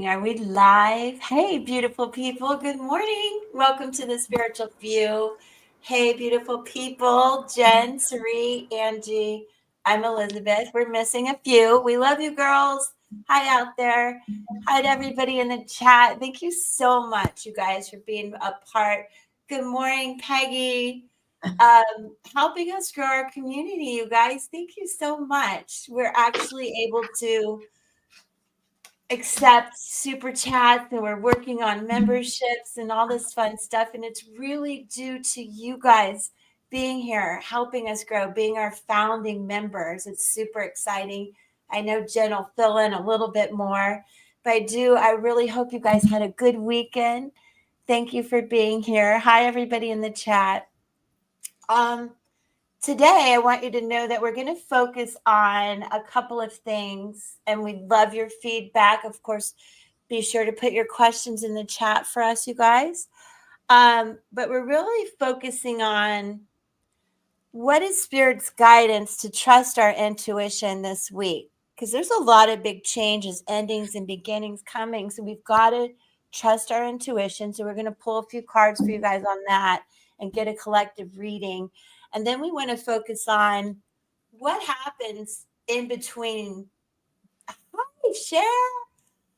Are we live? Hey, beautiful people. Good morning. Welcome to the Spiritual View. Hey, beautiful people. Jen, Sari, Angie. I'm Elizabeth. We're missing a few. We love you, girls. Hi out there. Hi to everybody in the chat. Thank you so much, you guys, for being a part. Good morning, Peggy. Helping us grow our community, you guys. Thank you so much. We're actually able to accept super chats and we're working on memberships and all this fun stuff. And it's really due to you guys being here, helping us grow, being our founding members. It's super exciting. I know Jen will fill in a little bit more, but I really hope you guys had a good weekend. Thank you for being here. Hi, everybody in the chat. Today, I want you to know that we're going to focus on a couple of things, and we'd love your feedback. Of course, be sure to put your questions in the chat for us, you guys. But we're really focusing on what is Spirit's guidance to trust our intuition this week? Because there's a lot of big changes, endings, and beginnings coming. So we've got to trust our intuition. So we're going to pull a few cards for you guys on that and get a collective reading. And then we want to focus on what happens in between. Hi, Cher.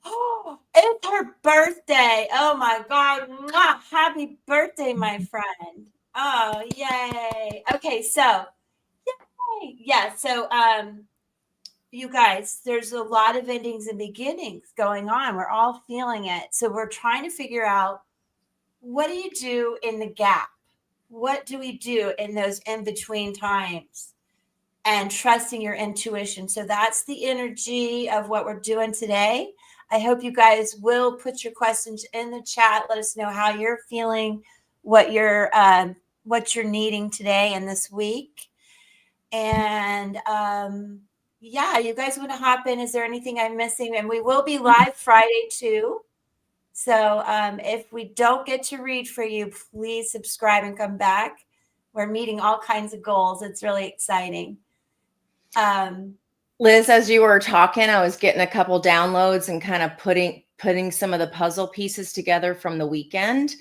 Oh, it's her birthday. Oh my God. Mwah. Happy birthday, my friend. Oh, yay. Okay, so yay. Yeah, so you guys, there's a lot of endings and beginnings going on. We're all feeling it. So we're trying to figure out, what do you do in the gap? What do we do in those in-between times? And trusting your intuition. So that's the energy of what we're doing today. I hope you guys will put your questions in the chat. Let us know how you're feeling, what you're needing today and this week. And yeah, you guys want to hop in? Is there anything I'm missing? And we will be live Friday too. So if we don't get to read for you, please subscribe and come back. We're meeting all kinds of goals. It's really exciting. Liz, as you were talking, I was getting a couple downloads and kind of putting some of the puzzle pieces together from the weekend,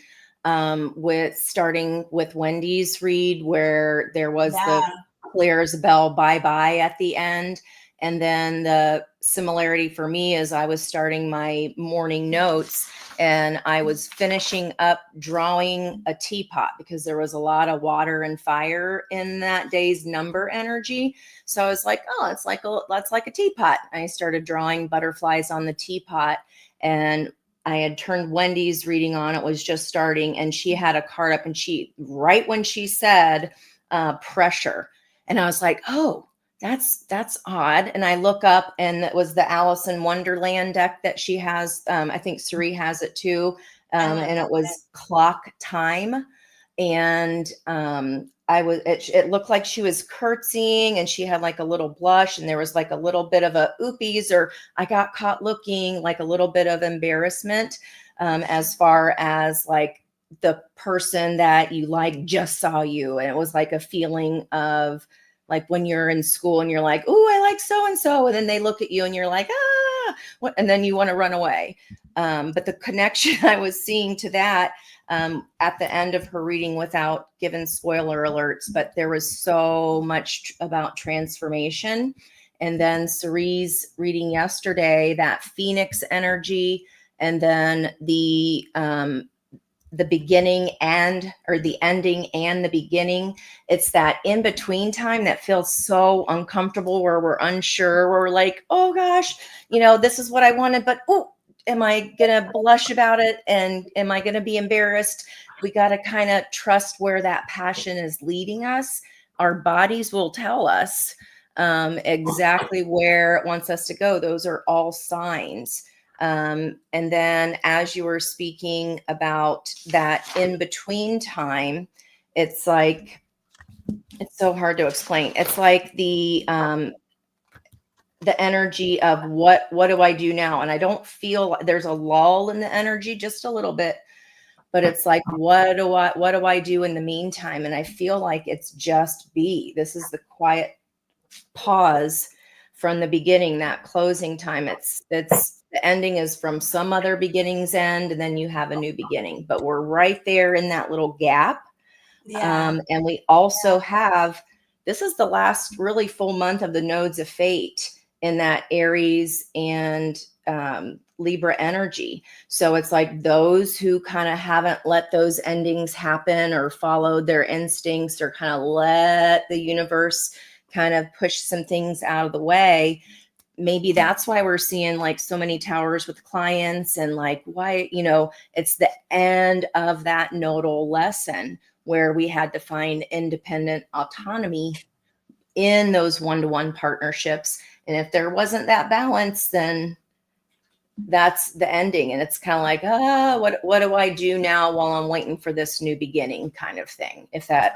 with starting with Wendy's read, where there was the clear as a bell bye-bye at the end. And then the similarity for me is I was starting my morning notes and I was finishing up drawing a teapot because there was a lot of water and fire in that day's number energy. So I was like, oh, that's like a teapot. I started drawing butterflies on the teapot, and I had turned Wendy's reading on. It was just starting, and she had a card up, and right when she said pressure, and I was like, oh, that's odd. And I look up, and it was the Alice in Wonderland deck that she has. I think Sari has it too. And it was clock time. And it looked like she was curtsying, and she had like a little blush, and there was like a little bit of a oopies, or I got caught looking, like a little bit of embarrassment, as far as like the person that you like just saw you. And it was like a feeling of like when you're in school and you're like, oh, I like so-and-so. And then they look at you and you're like, what? And then you want to run away. But the connection I was seeing to that, at the end of her reading, without giving spoiler alerts, but there was so much about transformation. And then Cerise's reading yesterday, that Phoenix energy, and then the beginning or the ending and the beginning. It's that in between time that feels so uncomfortable, where we're unsure, where we're like, oh gosh, this is what I wanted, but oh, am I going to blush about it? And am I going to be embarrassed? We got to kind of trust where that passion is leading us. Our bodies will tell us exactly where it wants us to go. Those are all signs. And then as you were speaking about that in between time, it's like, it's so hard to explain. It's like the energy of what do I do now? And I don't feel there's a lull in the energy, just a little bit, but it's like, what do I do in the meantime? And I feel like it's just this is the quiet pause from the beginning, that closing time. It's the ending is from some other beginning's end, and then you have a new beginning. But we're right there in that little gap. Yeah. And we also have, this is the last really full month of the nodes of fate in that Aries and Libra energy. So it's like those who kind of haven't let those endings happen or followed their instincts or kind of let the universe kind of push some things out of the way. Maybe that's why we're seeing like so many towers with clients, and like why, you know, it's the end of that nodal lesson where we had to find independent autonomy in those one-to-one partnerships. And if there wasn't that balance, then that's the ending. And it's kind of like, what do I do now while I'm waiting for this new beginning kind of thing, if that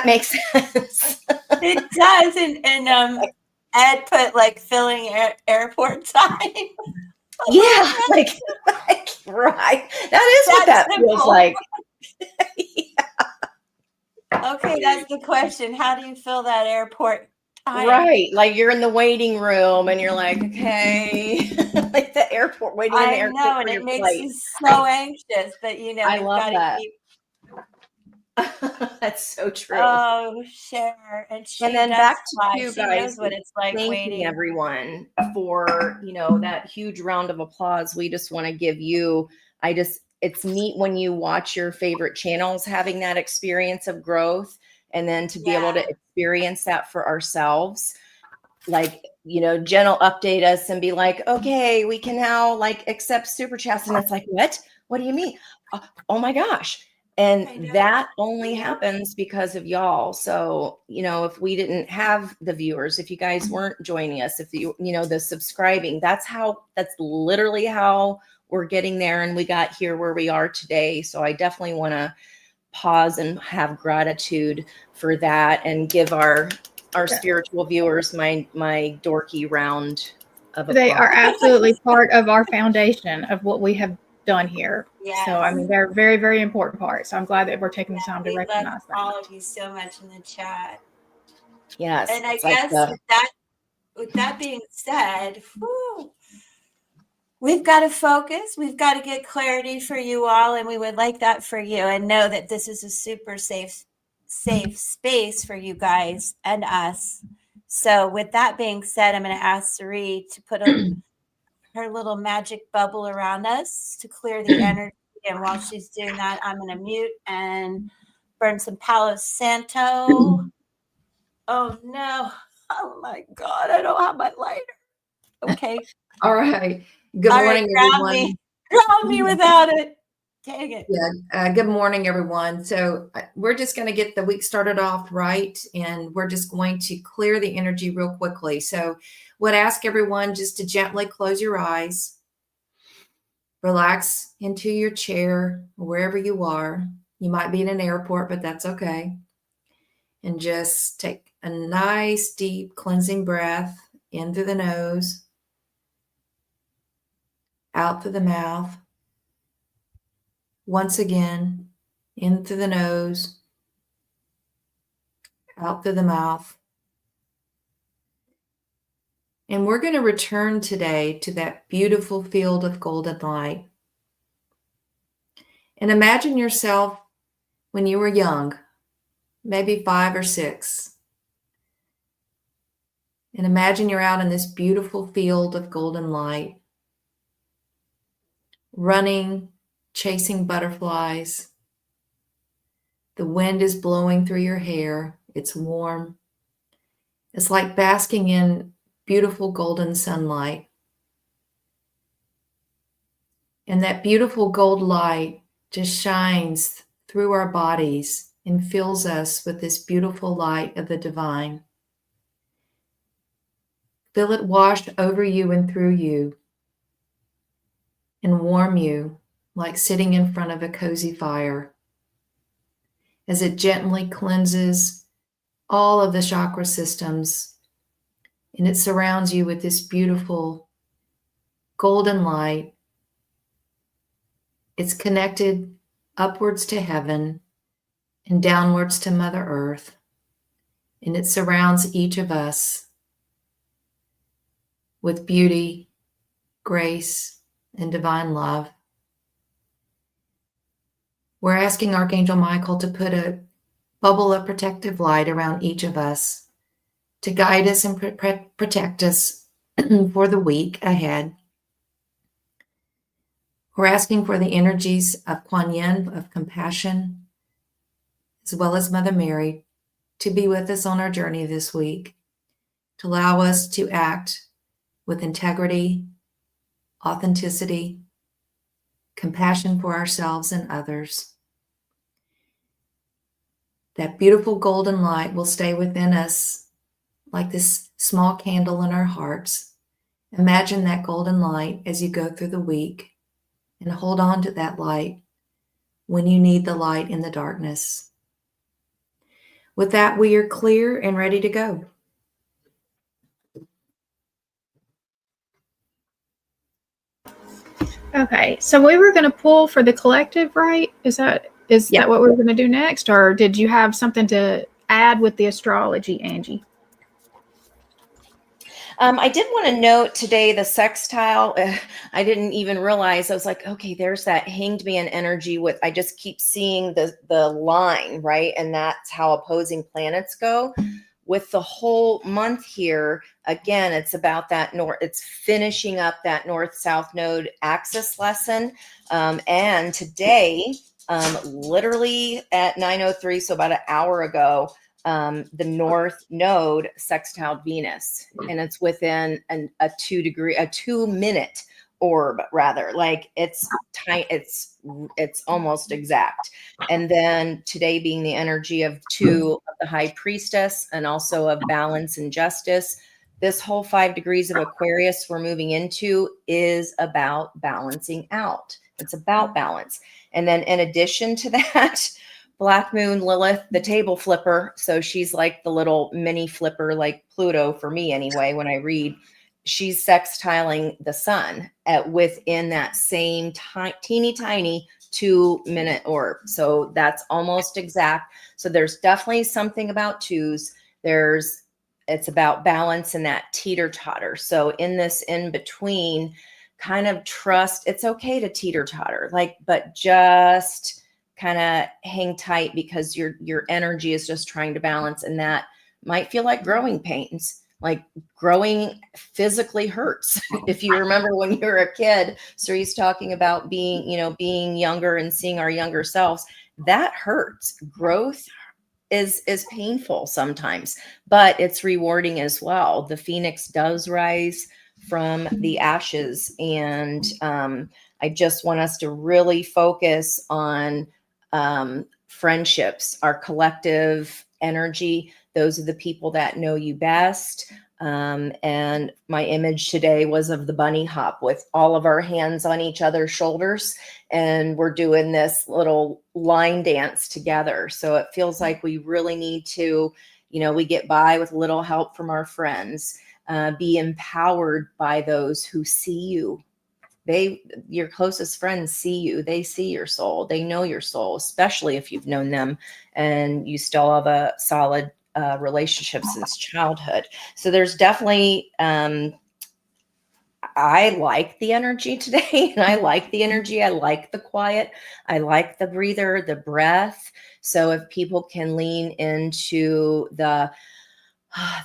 makes sense. It does. And Ed put like filling airport time. Yeah, like right. That is what that simple. feels like. Okay, that's the question. How do you fill that airport time? Right. Like you're in the waiting room and you're like, okay, like the airport, waiting in the airport know, for and your it makes flight. you so anxious, but you know, I we've love got to that. keep. That's so true. Oh, Cher, and she And then does back to fly. you She guys, knows what it's like thanking waiting. everyone for, you know, that huge round of applause. We just want to give you, it's neat when you watch your favorite channels having that experience of growth, and then to be able to experience that for ourselves. Like, you know, Jen will update us and be like, okay, we can now like accept super chats. And it's like, what do you mean? Oh my gosh. And that only happens because of y'all. So, you know, if we didn't have the viewers, if you guys weren't joining us, if you know, the subscribing, that's literally how we're getting there. And we got here where we are today. So I definitely want to pause and have gratitude for that and give our spiritual viewers my dorky round of applause. They are absolutely part of our foundation of what we have done here. Yes. So, I mean, they're a very, very important part. So I'm glad that we're taking the time to recognize that. All of you so much in the chat. Yes. And I guess with that being said, we've got to focus. We've got to get clarity for you all, and we would like that for you, and know that this is a super safe space for you guys and us. So with that being said, I'm going to ask Sari to put her little magic bubble around us to clear the energy. And while she's doing that, I'm going to mute and burn some Palo Santo. Oh, no. Oh, my God. I don't have my lighter. Okay. All right. Good morning, everyone. Ground me without it. Dang it. Yeah. Good morning, everyone. So we're just going to get the week started off right, and we're just going to clear the energy real quickly. So would ask everyone just to gently close your eyes, relax into your chair, wherever you are. You might be in an airport, but that's okay. And just take a nice, deep cleansing breath in through the nose, out through the mouth. Once again, in through the nose, out through the mouth. And we're going to return today to that beautiful field of golden light. And imagine yourself when you were young, maybe 5 or 6. And imagine you're out in this beautiful field of golden light, running, chasing butterflies. The wind is blowing through your hair. It's warm. It's like basking in beautiful golden sunlight. And that beautiful gold light just shines through our bodies and fills us with this beautiful light of the divine. Feel it wash over you and through you and warm you like sitting in front of a cozy fire as it gently cleanses all of the chakra systems, and it surrounds you with this beautiful golden light. It's connected upwards to heaven and downwards to Mother Earth, and it surrounds each of us with beauty grace, and divine love. We're asking Archangel Michael to put a bubble of protective light around each of us to guide us and protect us for the week ahead. We're asking for the energies of Kuan Yin, of compassion, as well as Mother Mary, to be with us on our journey this week, to allow us to act with integrity, authenticity, compassion for ourselves and others. That beautiful golden light will stay within us like this small candle in our hearts. Imagine that golden light as you go through the week, and hold on to that light when you need the light in the darkness. With that, we are clear and ready to go. Okay, so we were going to pull for the collective, right? Is that what we were going to do next, or did you have something to add with the astrology, Angie? I did want to note today the sextile. I didn't even realize. I was like, okay, there's that hanged man energy. With I just keep seeing the line, right, and that's how opposing planets go. With the whole month here, again, it's about that north. It's finishing up that north-south node axis lesson. And today, literally at 9:03, so about an hour ago, the north node sextiled Venus, and it's within a 2-minute orb, rather. Like it's tiny, it's almost exact. And then today being the energy of two of the high priestess and also of balance and justice, this whole 5 degrees of Aquarius we're moving into is about balancing out. It's about balance. And then in addition to that, Black Moon Lilith, the table flipper. So she's like the little mini flipper, like Pluto for me anyway, when I read. She's sextiling the sun within that same teeny tiny 2-minute orb. So that's almost exact. So there's definitely something about twos. It's about balance and that teeter totter. So in this in between, kind of trust. It's okay to teeter totter, but just kind of hang tight, because your energy is just trying to balance, and that might feel like growing pains. Like growing physically hurts. If you remember when you were a kid, Cerie's talking about being younger and seeing our younger selves, that hurts. Growth is painful sometimes, but it's rewarding as well. The phoenix does rise from the ashes, and I just want us to really focus on friendships, our collective energy. Those are the people that know you best. And my image today was of the bunny hop with all of our hands on each other's shoulders, and we're doing this little line dance together. So it feels like we really need to, we get by with a little help from our friends, be empowered by those who see you. Your closest friends see you. They see your soul. They know your soul, especially if you've known them and you still have a solid relationship since childhood. So there's definitely, I like the energy today, and I like the energy. I like the quiet. I like the breather, the breath. So if people can lean into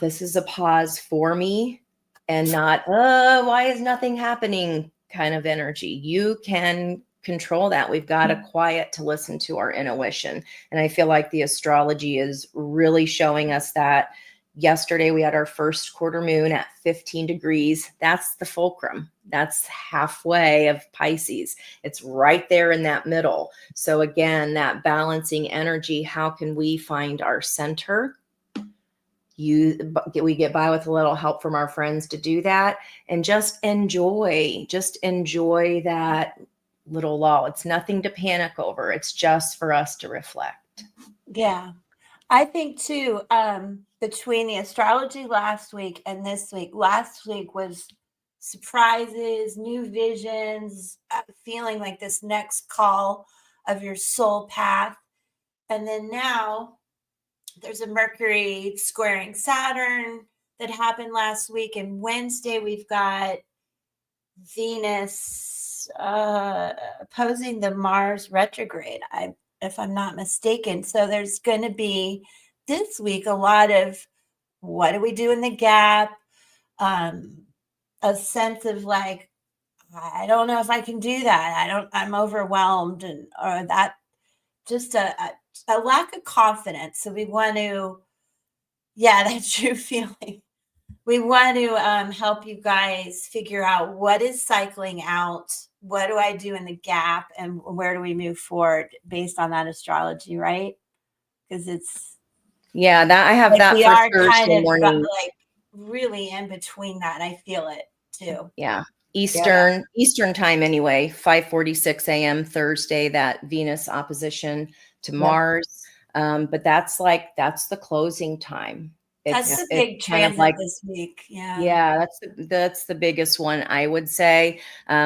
this is a pause for me, and not, why is nothing happening kind of energy. You can control that. We've got to quiet to listen to our intuition. And I feel like the astrology is really showing us that. Yesterday, we had our first quarter moon at 15 degrees. That's the fulcrum. That's halfway of Pisces. It's right there in that middle. So again, that balancing energy, how can we find our center? We get by with a little help from our friends to do that, and just enjoy that little lull. It's nothing to panic over. It's just for us to reflect. Yeah. I think too, between the astrology last week and this week, last week was surprises, new visions, feeling like this next call of your soul path. And then now there's a Mercury squaring Saturn that happened last week. And Wednesday, we've got Venus opposing the Mars retrograde, if I'm not mistaken. So there's going to be this week a lot of what do we do in the gap, a sense of like, I don't know if I can do that. I'm overwhelmed, and or that just a lack of confidence. So we want to, yeah, that true feeling. We want to help you guys figure out what is cycling out, what do I do in the gap, and where do we move forward based on that astrology, right? Because it's that I have like that we for are Thursday kind of morning. like really in between that. I feel it too. Yeah. Eastern time anyway, 5:46 a.m. Thursday, that Venus opposition to Mars. But that's the closing time. That's the It's big kind of transit like, this week. Yeah. yeah, that's the biggest one, I would say.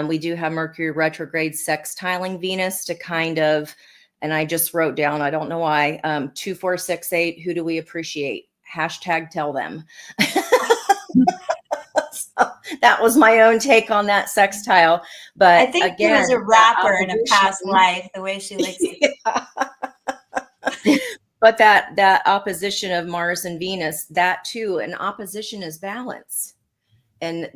We do have Mercury retrograde sextiling Venus to kind of, and I just wrote down, I don't know why, 2468, who do we appreciate? Hashtag tell them. So that was my own take on that sextile. But I think again, it was a rapper in a past life, the way she likes to. Yeah. But that opposition of Mars and Venus, that too, an opposition is balance. And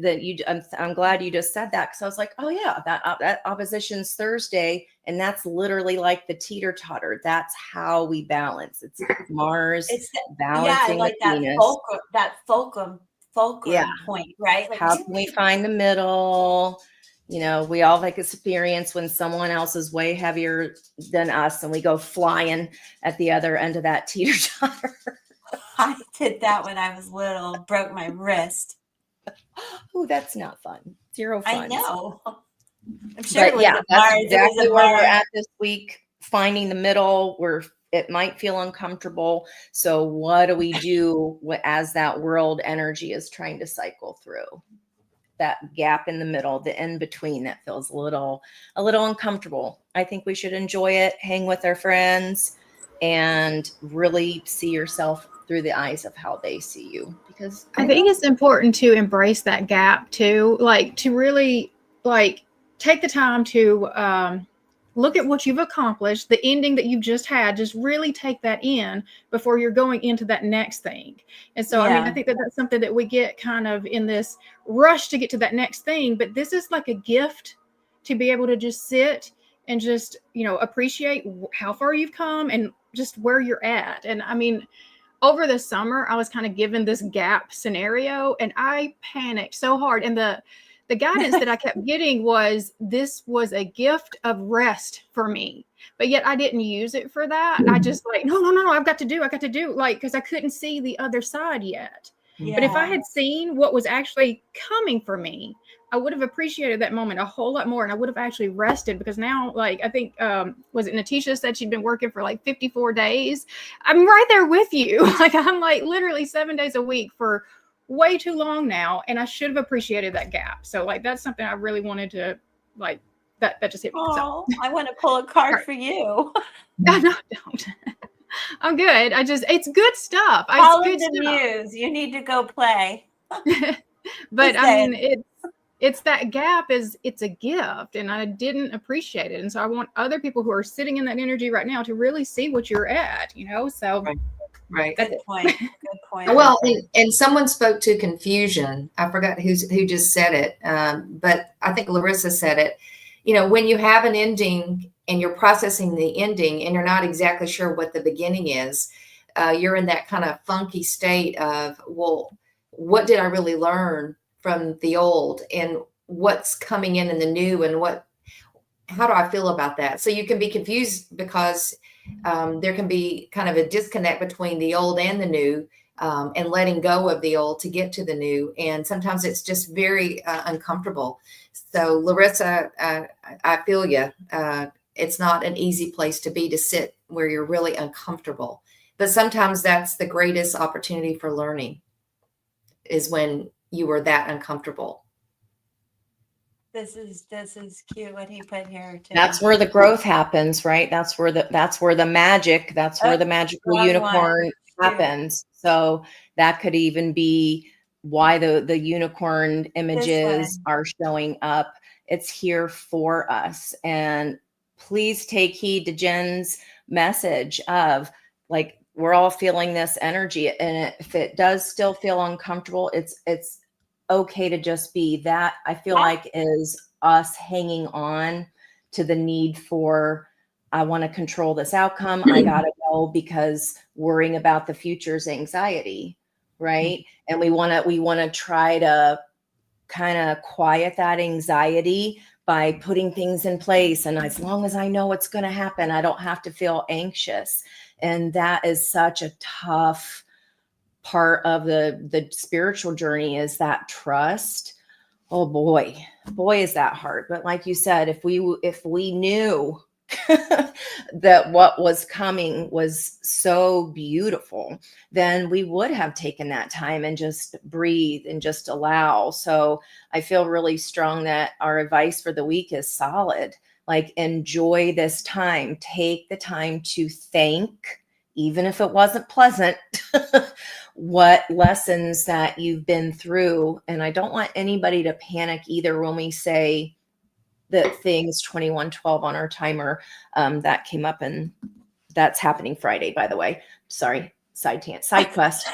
I'm glad you just said that, because I was like, oh yeah, that opposition's Thursday, and that's literally like the teeter totter. That's how we balance. It's Mars balancing with Venus. Fulcrum point, right? Like, how can we find the middle? We all like experience when someone else is way heavier than us and we go flying at the other end of that teeter totter. I did that when I was little, broke my wrist. Oh, that's not fun. Zero fun. I know. I'm sure But that's exactly where we're at this week, finding the middle where it might feel uncomfortable. So what do we do as that world energy is trying to cycle through? That gap in the middle, the in between, that feels a little uncomfortable. I think we should enjoy it, hang with our friends, and really see yourself through the eyes of how they see you. Because I think it's important to embrace that gap too, like to really take the time to look at what you've accomplished, the ending that you've just had, just really take that in before you're going into that next thing. And so, I mean, I think that that's something that we get kind of in this rush to get to that next thing, but this is like a gift to be able to just sit and just, appreciate how far you've come and just where you're at. And I mean, over the summer, I was kind of given this gap scenario and I panicked so hard. And the guidance that I kept getting was this was a gift of rest for me. But yet I didn't use it for that. I just no, I've got to do, because I couldn't see the other side yet. Yeah. But if I had seen what was actually coming for me, I would have appreciated that moment a whole lot more. And I would have actually rested, because now, I think, was it Natisha said she'd been working for 54 days. I'm right there with you. I'm literally 7 days a week for way too long now. And I should have appreciated that gap. So that's something I really wanted to that just hit me. Oh, so. I want to pull a card for you. No, don't. I'm good. It's good stuff. Follow the muse. You need to go play. But I mean, it's that gap it's a gift, and I didn't appreciate it. And so I want other people who are sitting in that energy right now to really see what you're at, so. Right. Good point. Good point. Well, and someone spoke to confusion. I forgot who just said it. But I think Larissa said it. When you have an ending and you're processing the ending and you're not exactly sure what the beginning is, you're in that kind of funky state of, well, what did I really learn from the old, and what's coming in the new, and how do I feel about that? So you can be confused because there can be kind of a disconnect between the old and the new, and letting go of the old to get to the new. And sometimes it's just very uncomfortable. So Larissa, I feel you. It's not an easy place to be, to sit where you're really uncomfortable. But sometimes that's the greatest opportunity for learning, is when you are that uncomfortable. This is cute what he put here too. That's where the growth happens, right? That's where the magic, where the magical unicorn happens. So that could even be why the unicorn This images one. are showing up. It's here for us. And please take heed to Jen's message of, like, we're all feeling this energy. And if it does still feel uncomfortable, it's okay to just be. That, I feel Yeah. like, is us hanging on to the need for, I want to control this outcome. I gotta go, because worrying about the future is anxiety, right? And we want to try to kind of quiet that anxiety by putting things in place. And as long as I know what's going to happen, I don't have to feel anxious. And that is such a tough part of the spiritual journey, is that trust. Oh boy, is that hard. But like you said, if we knew that what was coming was so beautiful, then we would have taken that time and just breathe and just allow. So I feel really strong that our advice for the week is solid. Like, enjoy this time. Take the time to thank, even if it wasn't pleasant, what lessons that you've been through. And I don't want anybody to panic either when we say that things 2112 on our timer, that came up, and that's happening Friday, by the way. Sorry, side quest.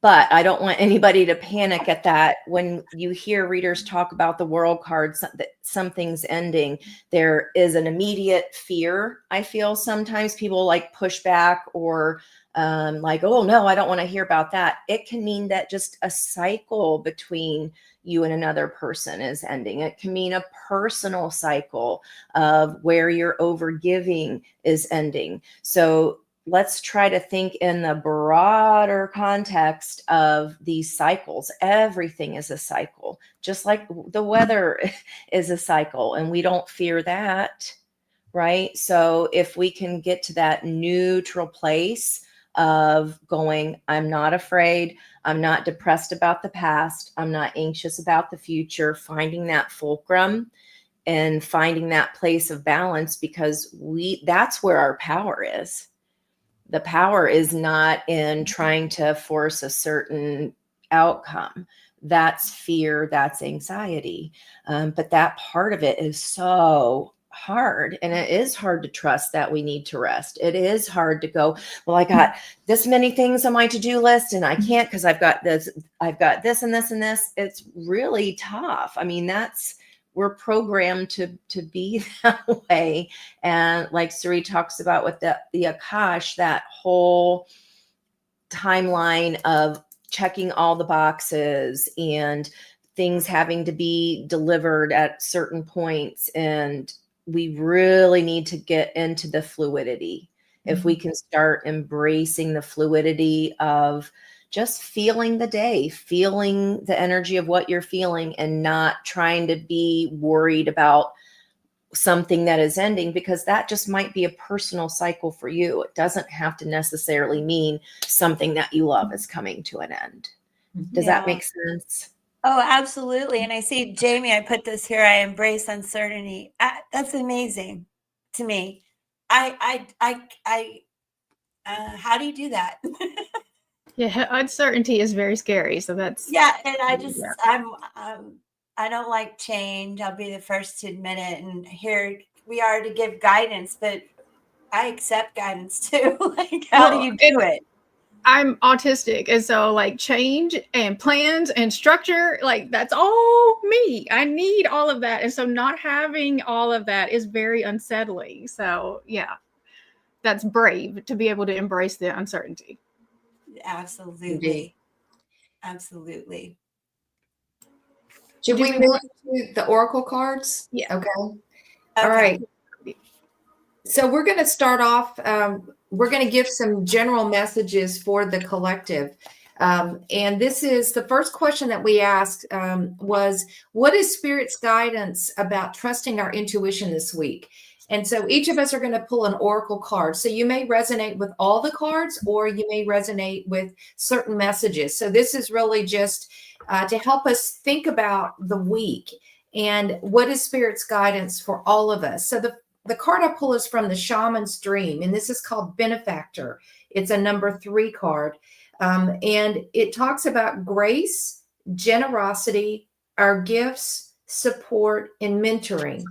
But I don't want anybody to panic at that. When you hear readers talk about the world cards, that something's ending, there is an immediate fear. I feel sometimes people like push back, or like, oh no, I don't want to hear about that. It can mean that just a cycle between you and another person is ending. It can mean a personal cycle of where you're overgiving is ending. So let's try to think in the broader context of these cycles. Everything is a cycle, just like the weather is a cycle, and we don't fear that, right? So if we can get to that neutral place of going, I'm not afraid, I'm not depressed about the past, I'm not anxious about the future, finding that fulcrum and finding that place of balance, because that's where our power is. The power is not in trying to force a certain outcome. That's fear, that's anxiety. But that part of it is so hard. And it is hard to trust that we need to rest. It is hard to go, well, I got this many things on my to-do list and I can't, because I've got this and this and this. It's really tough. I mean, we're programmed to be that way. And like Suri talks about with the Akash, that whole timeline of checking all the boxes and things having to be delivered at certain points. And we really need to get into the fluidity. If we can start embracing the fluidity of just feeling the day, feeling the energy of what you're feeling, and not trying to be worried about something that is ending, because that just might be a personal cycle for you. It doesn't have to necessarily mean something that you love is coming to an end. Does that make sense? Oh, absolutely. And I see, Jamie, I put this here, I embrace uncertainty. That's amazing to me. How do you do that? Yeah, uncertainty is very scary. So that's Yeah, and I don't like change. I'll be the first to admit it. And here we are to give guidance, but I accept guidance too. Like, how do you do it? I'm autistic, and so like change and plans and structure, like that's all me. I need all of that, and so not having all of that is very unsettling. So yeah, that's brave to be able to embrace the uncertainty. Absolutely. Indeed. Absolutely. Should we move to the oracle cards? Yeah. Okay. All right. So we're going to start off. We're going to give some general messages for the collective. And this is the first question that we asked was, what is Spirit's guidance about trusting our intuition this week? And so each of us are going to pull an oracle card. So you may resonate with all the cards, or you may resonate with certain messages. So this is really just to help us think about the week and what is Spirit's guidance for all of us. So the card I pull is from the Shaman's Dream, and this is called Benefactor. It's a number 3 card. And it talks about grace, generosity, our gifts, support, and mentoring.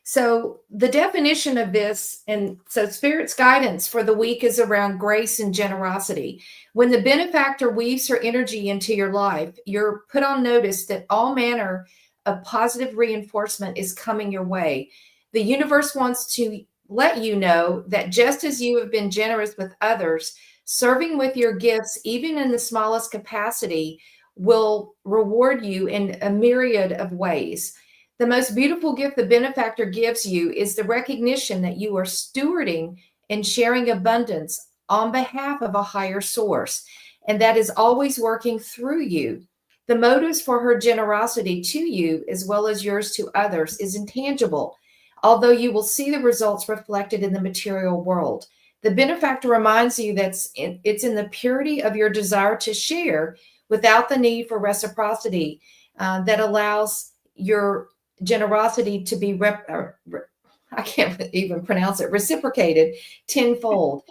So the definition of this, and so Spirit's guidance for the week is around grace and generosity. When the benefactor weaves her energy into your life, you're put on notice that all manner of positive reinforcement is coming your way. The universe wants to let you know that just as you have been generous with others, serving with your gifts, even in the smallest capacity, will reward you in a myriad of ways. The most beautiful gift the benefactor gives you is the recognition that you are stewarding and sharing abundance on behalf of a higher source, and that is always working through you. The motives for her generosity to you, as well as yours to others, is intangible, although you will see the results reflected in the material world. The benefactor reminds you that it's in the purity of your desire to share without the need for reciprocity that allows your generosity to be I can't even pronounce it, reciprocated tenfold.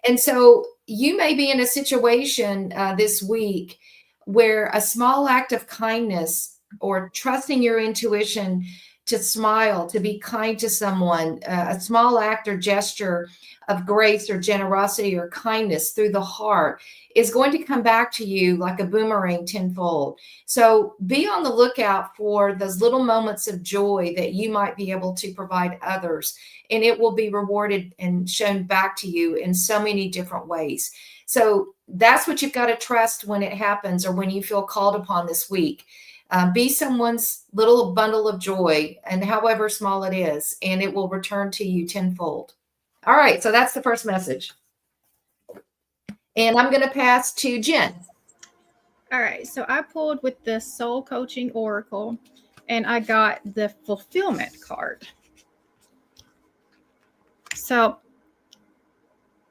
And so you may be in a situation this week where a small act of kindness or trusting your intuition to smile, to be kind to someone, a small act or gesture of grace or generosity or kindness through the heart is going to come back to you like a boomerang tenfold. So be on the lookout for those little moments of joy that you might be able to provide others, and it will be rewarded and shown back to you in so many different ways. So that's what you've got to trust when it happens or when you feel called upon this week. Be someone's little bundle of joy, and however small it is, and it will return to you tenfold. All right, so that's the first message. And I'm going to pass to Jen. All right, so I pulled with the Soul Coaching Oracle, and I got the Fulfillment card. So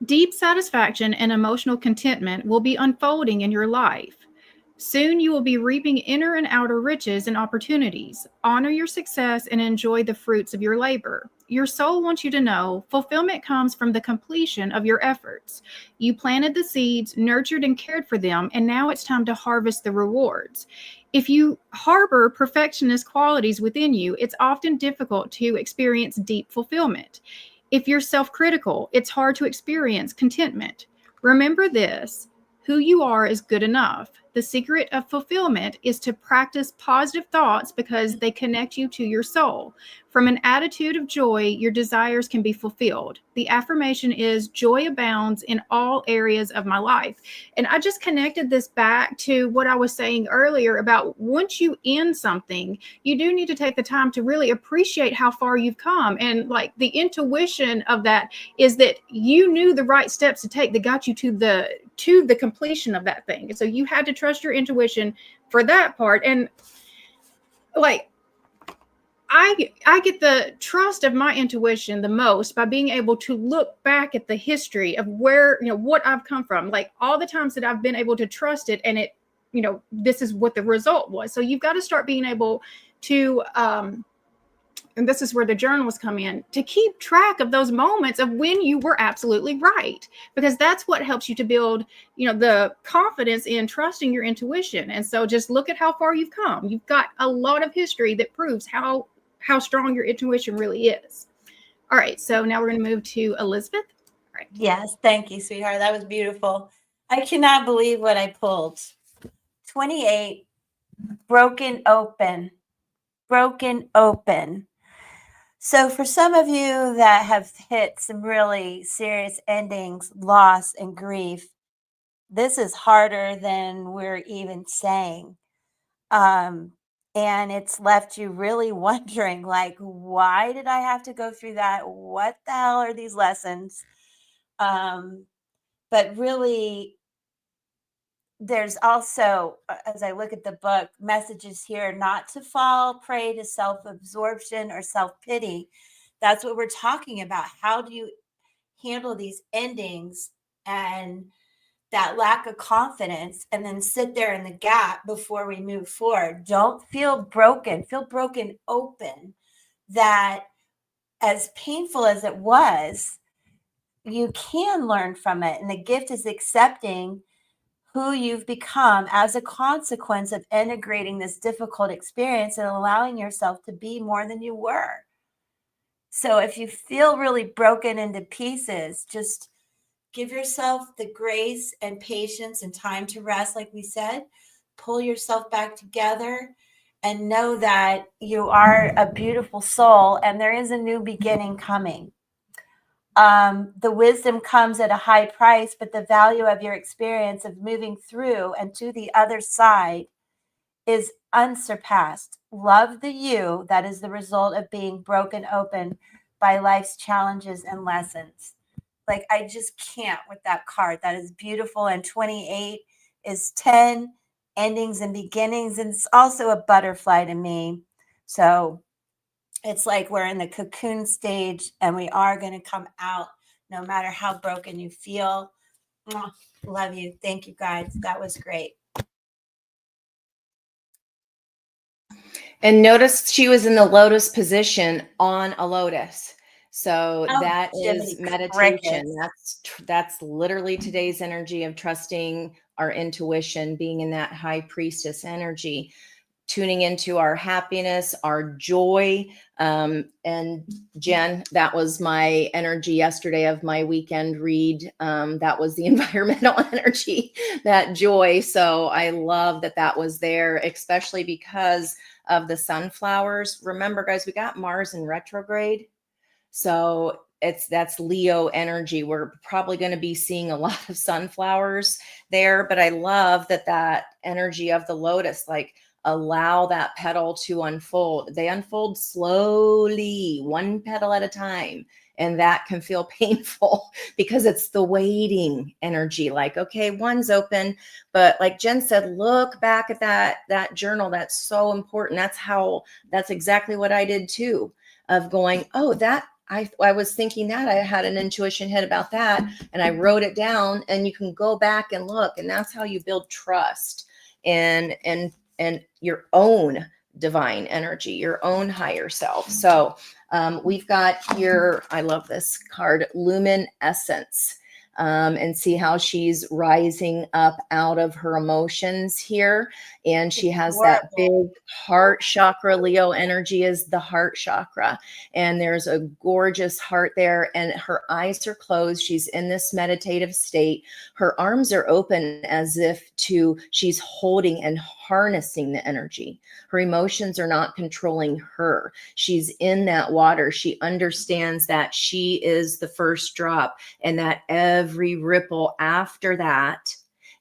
deep satisfaction and emotional contentment will be unfolding in your life. Soon you will be reaping inner and outer riches and opportunities. Honor your success and enjoy the fruits of your labor. Your soul wants you to know fulfillment comes from the completion of your efforts. You planted the seeds, nurtured and cared for them, and now it's time to harvest the rewards. If you harbor perfectionist qualities within you, it's often difficult to experience deep fulfillment. If you're self-critical, it's hard to experience contentment. Remember this: who you are is good enough. The secret of fulfillment is to practice positive thoughts because they connect you to your soul. From an attitude of joy, your desires can be fulfilled. The affirmation is, joy abounds in all areas of my life. And I just connected this back to what I was saying earlier about once you end something, you do need to take the time to really appreciate how far you've come. And like the intuition of that is that you knew the right steps to take that got you to the completion of that thing. And so you had to trust your intuition for that part. And like I get the trust of my intuition the most by being able to look back at the history of where, what I've come from, like all the times that I've been able to trust it, and it, this is what the result was. So you've got to start being able to and this is where the journals come in, to keep track of those moments of when you were absolutely right, because that's what helps you to build, the confidence in trusting your intuition. And so just look at how far you've come. You've got a lot of history that proves how strong your intuition really is. All right, so now we're going to move to Elizabeth. All right. Yes, thank you, sweetheart. That was beautiful. I cannot believe what I pulled. 28, broken open. Broken open. So for some of you that have hit some really serious endings, loss, and grief, this is harder than we're even saying. And it's left you really wondering, like, why did I have to go through that? What the hell are these lessons? But really, there's also, as I look at the book, messages here not to fall prey to self-absorption or self-pity. That's what we're talking about. How do you handle these endings and that lack of confidence, and then sit there in the gap before we move forward? Don't feel broken. Feel broken open. That as painful as it was, you can learn from it. And the gift is accepting who you've become as a consequence of integrating this difficult experience and allowing yourself to be more than you were. So if you feel really broken into pieces, just give yourself the grace and patience and time to rest, like we said. Pull yourself back together and know that you are a beautiful soul and there is a new beginning coming. The wisdom comes at a high price, but the value of your experience of moving through and to the other side is unsurpassed. Love the you that is the result of being broken open by life's challenges and lessons. Like, I just can't with that card. That is beautiful. And 28 is 10 endings and beginnings. And it's also a butterfly to me. So it's like we're in the cocoon stage and we are going to come out no matter how broken you feel. Mwah. Love you. Thank you, guys. That was great. And notice she was in the lotus position on a lotus. So that is meditation. That's literally today's energy of trusting our intuition, being in that high priestess energy, tuning into our happiness, our joy. And Jen, that was my energy yesterday of my weekend read. That was the environmental energy, that joy. So I love that that was there, especially because of the sunflowers. Remember, guys, we got Mars in retrograde. So that's Leo energy. We're probably going to be seeing a lot of sunflowers there, but I love that energy of the lotus, like, allow that petal to unfold. They unfold slowly, one petal at a time. And that can feel painful because it's the waiting energy. Like, okay, one's open, but like Jen said, look back at that journal. That's so important. That's exactly what I did too, of going, oh, that I was thinking that I had an intuition hit about that, and I wrote it down, and you can go back and look, and that's how you build trust and your own divine energy, your own higher self. So we've got here, I love this card, Luminescence, and see how she's rising up out of her emotions here. And she has that big heart chakra. Leo energy is the heart chakra. And there's a gorgeous heart there, and her eyes are closed. She's in this meditative state. Her arms are open as if she's holding and harnessing the energy. Her emotions are not controlling her. She's in that water. She understands that she is the first drop, and that every ripple after that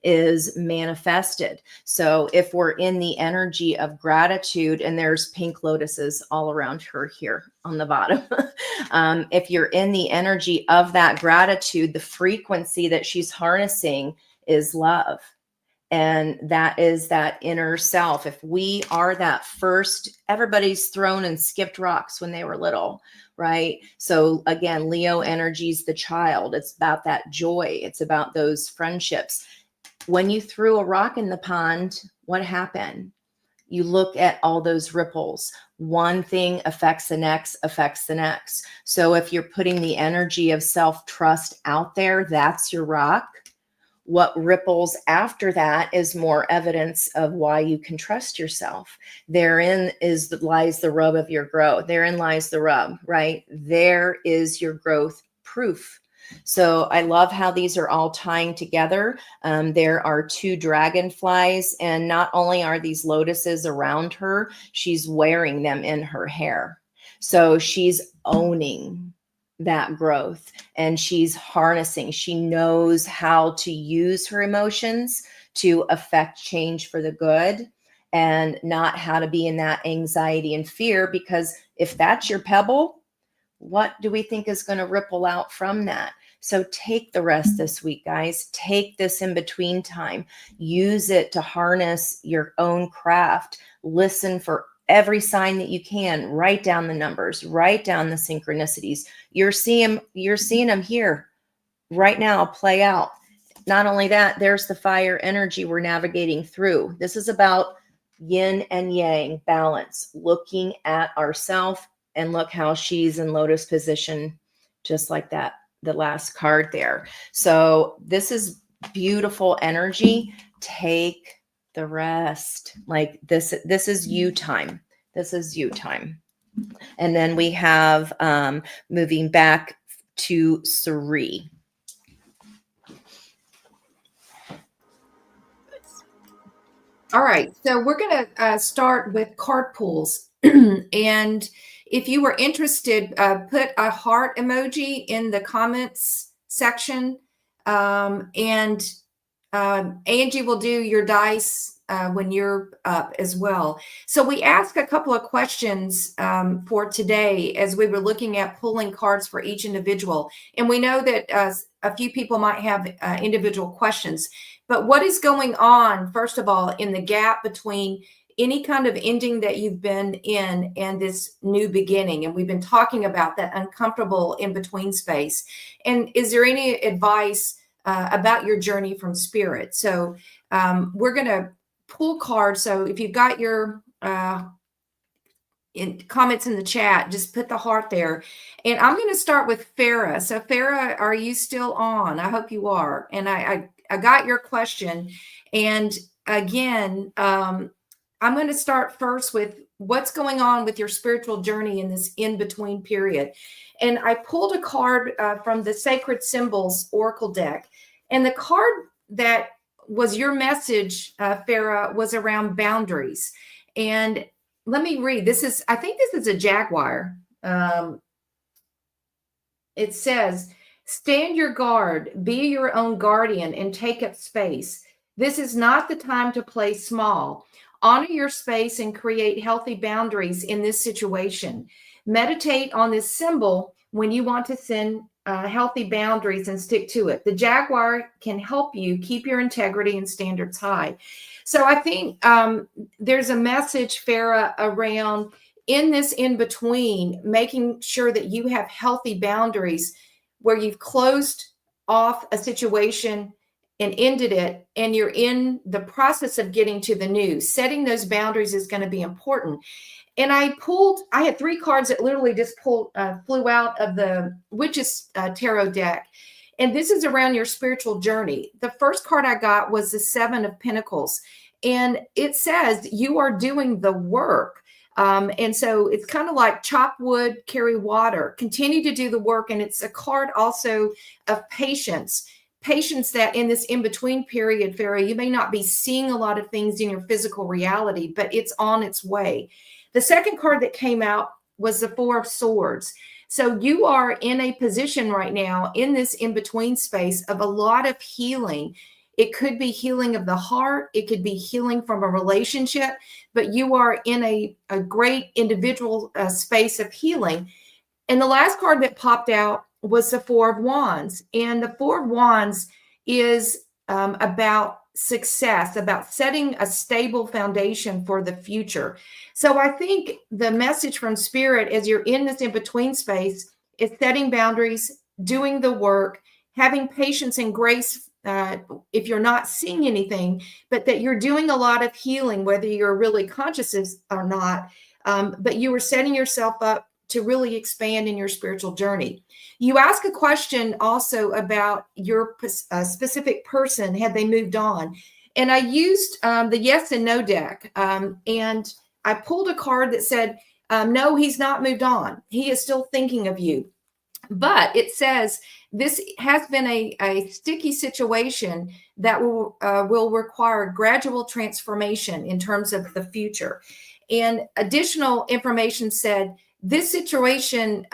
is manifested. So if we're in the energy of gratitude, and there's pink lotuses all around her here on the bottom. If you're in the energy of that gratitude, the frequency that she's harnessing is love. And that is that inner self. If we are that first, everybody's thrown and skipped rocks when they were little, right? So again, Leo energy is the child. It's about that joy. It's about those friendships. When you threw a rock in the pond, what happened? You look at all those ripples. One thing affects the next, affects the next. So if you're putting the energy of self-trust out there, that's your rock. What ripples after that is more evidence of why you can trust yourself. Therein lies the rub of your growth. Therein lies the rub, right? There is your growth proof. So I love how these are all tying together. There are two dragonflies, and not only are these lotuses around her, she's wearing them in her hair. So she's owning that growth, and she's harnessing. She knows how to use her emotions to affect change for the good, and not how to be in that anxiety and fear, because if that's your pebble, what do we think is going to ripple out from that? So take the rest this week, guys. Take this in between time. Use it to harness your own craft. Listen for every sign that you can. Write down the numbers. Write down the synchronicities. You're seeing them here right now play out. Not only that, there's the fire energy we're navigating through. This is about yin and yang balance, looking at ourselves. And look how she's in lotus position, just like that, the last card there. So this is beautiful energy. Take the rest. Like this is you time. This is you time. And then we have moving back to Suri. All right, so we're going to start with card pulls. And if you were interested, put a heart emoji in the comments section. And Angie will do your dice when you're up as well. So we asked a couple of questions for today as we were looking at pulling cards for each individual. And we know that a few people might have individual questions. But what is going on, first of all, in the gap between any kind of ending that you've been in and this new beginning? And we've been talking about that uncomfortable in-between space. And is there any advice about your journey from spirit? So we're going to pull cards. So if you've got your comments in the chat, just put the heart there. And I'm going to start with Farah. So Farah, are you still on? I hope you are. And I got your question. And again, I'm going to start first with what's going on with your spiritual journey in this in-between period. And I pulled a card from the Sacred Symbols Oracle deck. And the card that was your message, Farah, was around boundaries. And let me read. I think this is a jaguar. It says, stand your guard, be your own guardian, and take up space. This is not the time to play small. Honor your space and create healthy boundaries in this situation. Meditate on this symbol when you want to send healthy boundaries and stick to it. The jaguar can help you keep your integrity and standards high. So I think there's a message, Farah, around in this in-between, making sure that you have healthy boundaries where you've closed off a situation and ended it, and you're in the process of getting to the new. Setting those boundaries is going to be important. And I had 3 cards that literally just flew out of the Witch's Tarot deck. And this is around your spiritual journey. The first card I got was the 7 of Pentacles. And it says you are doing the work. And so it's kind of like chop wood, carry water, continue to do the work. And it's a card also of patience. Patience that in this in-between period, Farah, you may not be seeing a lot of things in your physical reality, but it's on its way. The second card that came out was the 4 of Swords. So you are in a position right now in this in-between space of a lot of healing. It could be healing of the heart. It could be healing from a relationship, but you are in a great individual space of healing. And the last card that popped out was the 4 of Wands. And the 4 of Wands is about success, about setting a stable foundation for the future. So I think the message from Spirit as you're in this in-between space is setting boundaries, doing the work, having patience and grace if you're not seeing anything, but that you're doing a lot of healing, whether you're really conscious or not, but you are setting yourself up to really expand in your spiritual journey. You ask a question also about your specific person, had they moved on? And I used the yes and no deck. And I pulled a card that said, no, he's not moved on. He is still thinking of you. But it says this has been a sticky situation that will require gradual transformation in terms of the future. And additional information said this situation